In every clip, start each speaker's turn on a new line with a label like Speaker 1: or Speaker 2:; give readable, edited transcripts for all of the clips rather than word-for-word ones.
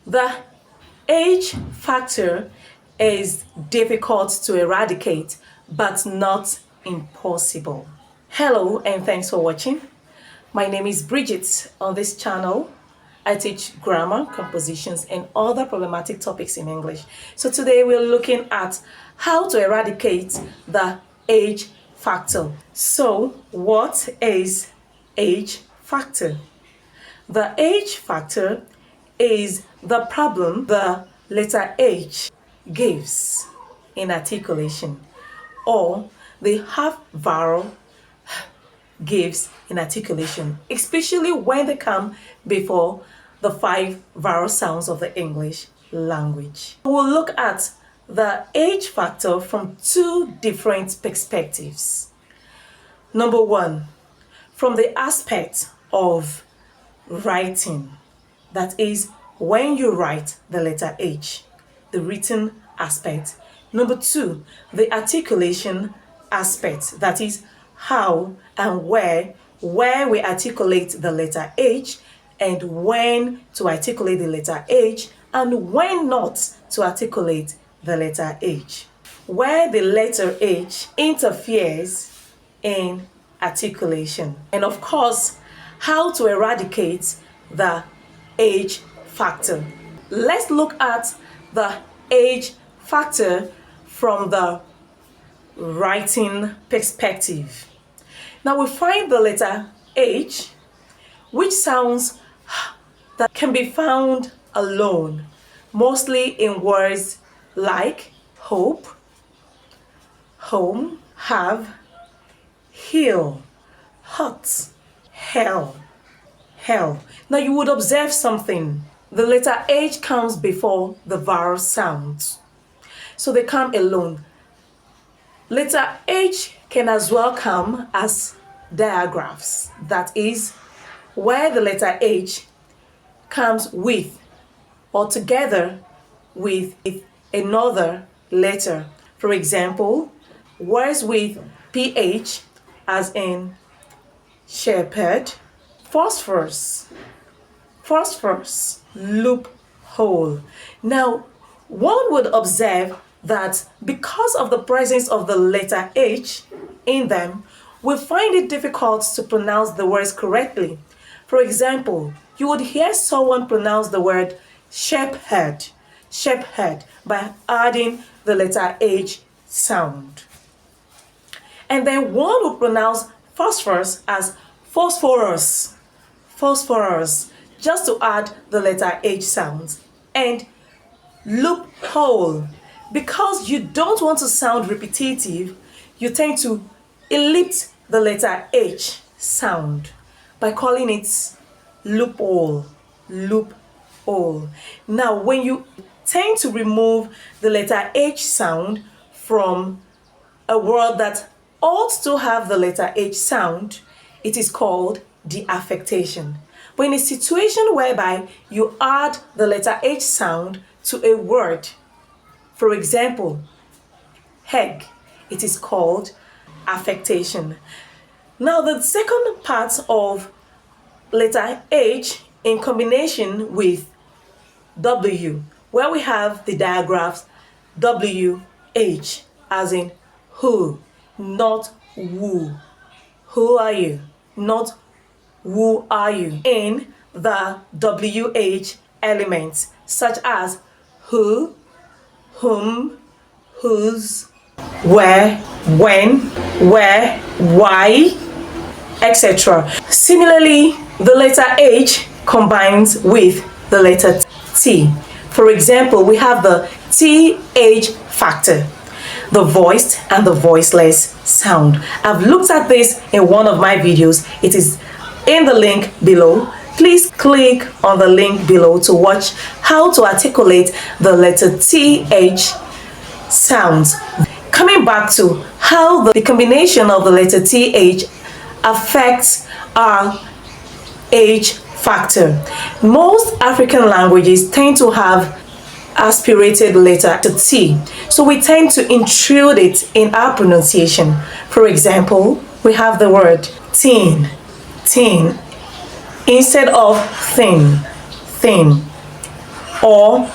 Speaker 1: The age factor is difficult to eradicate, but not impossible. Hello and thanks for watching. My name is Bridget. On this channel, I teach grammar, compositions, and other problematic topics in English. So today we're looking at how to eradicate the age factor. So what is age factor? The age factor is the problem the letter H gives in articulation, or the half vowel gives in articulation, especially when they come before the 5 vowel sounds of the English language. We'll look at the age factor from 2 different perspectives. Number 1, from the aspect of writing. That is, when you write the letter H, the written aspect. Number 2, the articulation aspect. That is, how and where we articulate the letter H, and when to articulate the letter H, and when not to articulate the letter H. Where the letter H interferes in articulation. And of course, how to eradicate the age factor. Let's look at the age factor from the writing perspective. Now we find the letter H, which sounds that can be found alone, mostly in words like hope, home, have, heal, hot, hell. Now you would observe something. The letter H comes before the vowel sounds, so they come alone. Letter H can as well come as digraphs. That is, where the letter H comes with or together with another letter. For example, words with PH, as in shepherd, phosphorus, loophole. Now, one would observe that because of the presence of the letter H in them, we find it difficult to pronounce the words correctly. For example, you would hear someone pronounce the word shepherd by adding the letter H sound. And then one would pronounce phosphorus as phosphorus, just to add the letter H sounds. And loophole, because you don't want to sound repetitive, you tend to ellipse the letter H sound by calling it loophole. Now, when you tend to remove the letter H sound from a word that ought to have the letter H sound, it is called deaffectation. But in a situation whereby you add the letter H sound to a word, for example, egg, it is called affectation. Now, the second part of letter H in combination with W, where we have the digraphs WH, as in who, not who. Who are you? Not who are you? In the WH elements, such as who, whom, whose, where, when, where, why, etc. Similarly, the letter H combines with the letter T. For example, we have the TH factor, the voiced and the voiceless sound. I've looked at this in one of my videos. It is in the link below. Please click on the link below to watch how to articulate the letter TH sounds. Coming back to how the combination of the letter TH affects our age factor. Most African languages tend to have aspirated letter to T, so we tend to intrude it in our pronunciation. For example, we have the word teen, instead of thin, or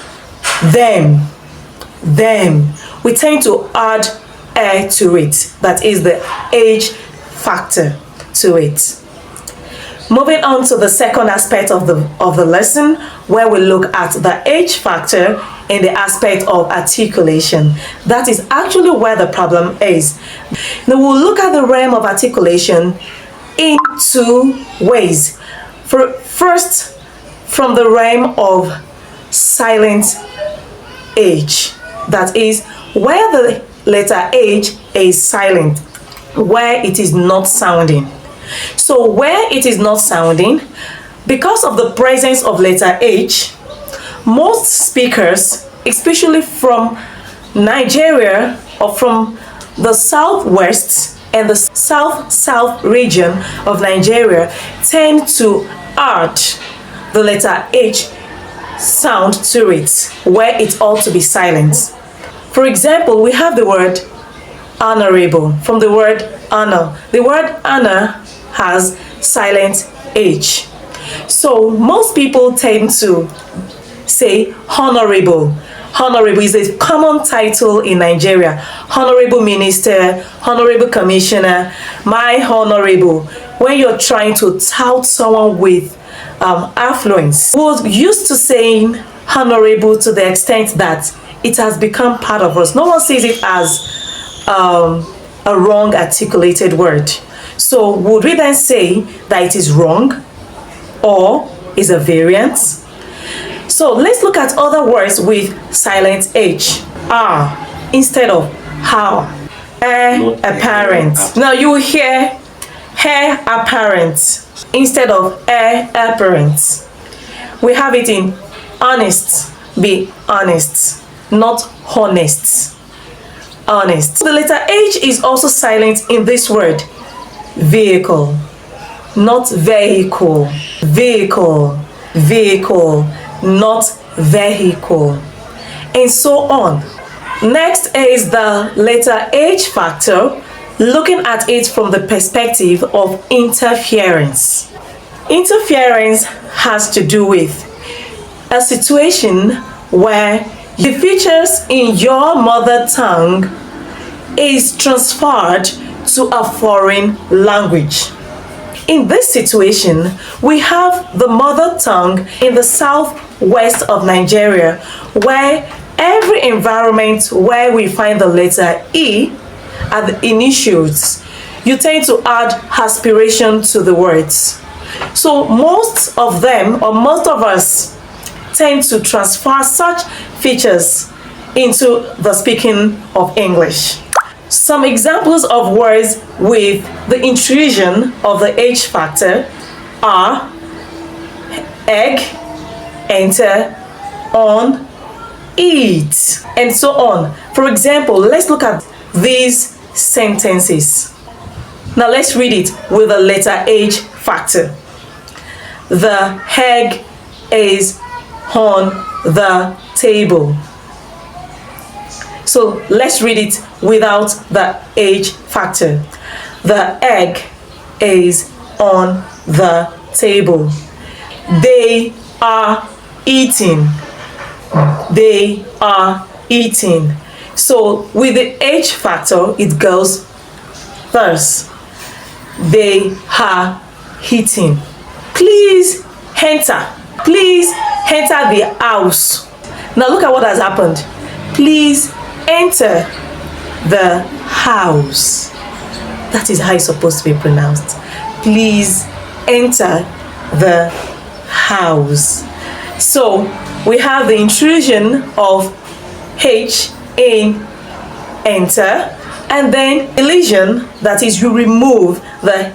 Speaker 1: them. We tend to add "er" to it. That is the age factor to it. Moving on to the second aspect of the lesson, where we look at the age factor in the aspect of articulation. That is actually where the problem is. Now we'll look at the realm of articulation in two ways. First, from the realm of silent age. That is where the letter H is silent, where it is not sounding. So where it is not sounding, because of the presence of letter H, most speakers, especially from Nigeria or from the southwest and the south region of Nigeria, tend to add the letter H sound to it, where it ought to be silent. For example, we have the word honorable from the word honor. The word honor has silent H. So most people tend to say honorable. Honorable is a common title in Nigeria. Honorable minister, honorable commissioner, my honorable. When you're trying to tout someone with affluence. We're used to saying honorable to the extent that it has become part of us. No one sees it as a wrong articulated word. So would we then say that it is wrong or is a variant? So let's look at other words with silent H. Instead of how. Apparent. Now you will hear hair apparent instead of apparent. We have it in honest. Be honest, not honest. Honest. The letter H is also silent in this word. Vehicle, not vehicle. Vehicle, not vehicle, and so on. Next is the letter H factor, looking at it from the perspective of interference. Interference has to do with a situation where the features in your mother tongue is transferred to a foreign language. In this situation, we have the mother tongue in the southwest of Nigeria, where every environment where we find the letter E at the initials, you tend to add aspiration to the words. So most of them, or most of us, tend to transfer such features into the speaking of English. Some examples of words with the intrusion of the H factor are egg, enter, on, eat, and so on. For example, let's look at these sentences. Now let's read it with the letter H factor. The egg is on the table. So let's read it without the H factor. The egg is on the table. They are eating. They are eating. So with the H factor, it goes thus. They are eating. Please enter. Please enter the house. Now look at what has happened. Please enter the house. That is how it's supposed to be pronounced. Please enter the house. So we have the intrusion of H in enter, and then elision, that is, you remove the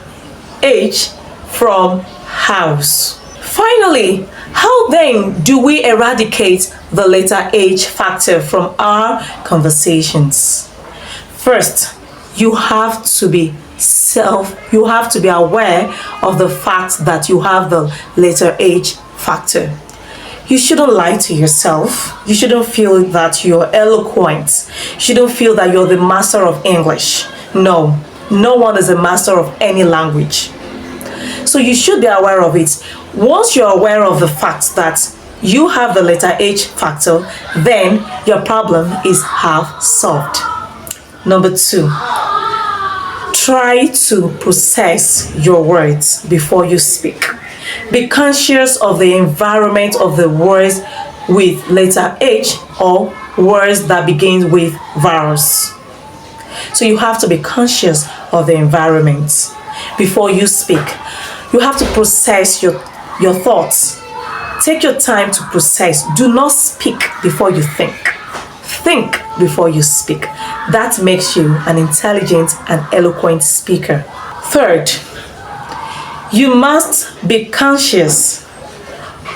Speaker 1: H from house. Finally, how then do we eradicate the letter H factor from our conversations? First, you have to be aware of the fact that you have the letter H factor. You shouldn't lie to yourself. You shouldn't feel that you're eloquent. You shouldn't feel that you're the master of English. No, no one is a master of any language. So you should be aware of it. Once you're aware of the fact that you have the letter H factor, then your problem is half solved. Number 2, try to process your words before you speak. Be conscious of the environment of the words with letter H or words that begin with vowels. So you have to be conscious of the environment before you speak. You have to process your thoughts. Take your time to process. Do not speak before you think. Think before you speak. That makes you an intelligent and eloquent speaker. Third, you must be conscious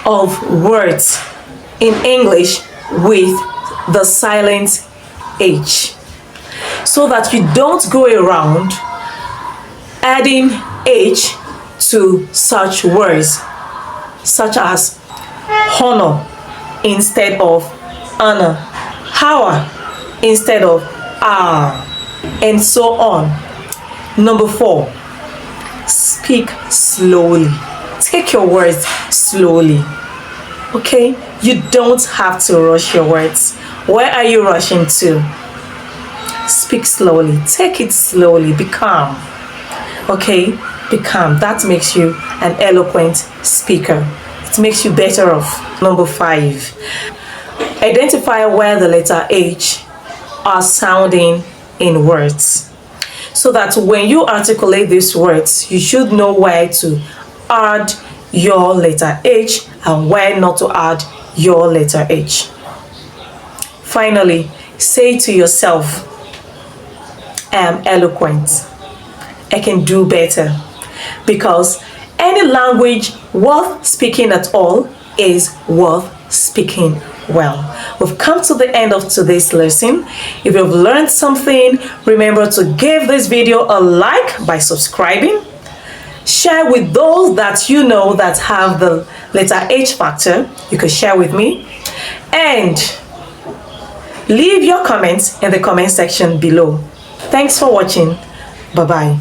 Speaker 1: of words in English with the silent H, so that you don't go around adding H to such words such as honor instead of honor, hour instead of hour, and so on. Number 4, speak slowly. Take your words slowly. Okay? You don't have to rush your words. Where are you rushing to? Speak slowly. Take it slowly. Be calm. Okay? Be calm. That makes you an eloquent speaker. It makes you better off. Number 5, identify where the letter H are sounding in words, so that when you articulate these words, you should know where to add your letter H and where not to add your letter H. Finally, say to yourself, I am eloquent. I can do better. Because any language worth speaking at all is worth speaking well. We've come to the end of today's lesson. If you've learned something, remember to give this video a like by subscribing. Share with those that you know that have the letter H factor. You can share with me. And leave your comments in the comment section below. Thanks for watching. Bye-bye.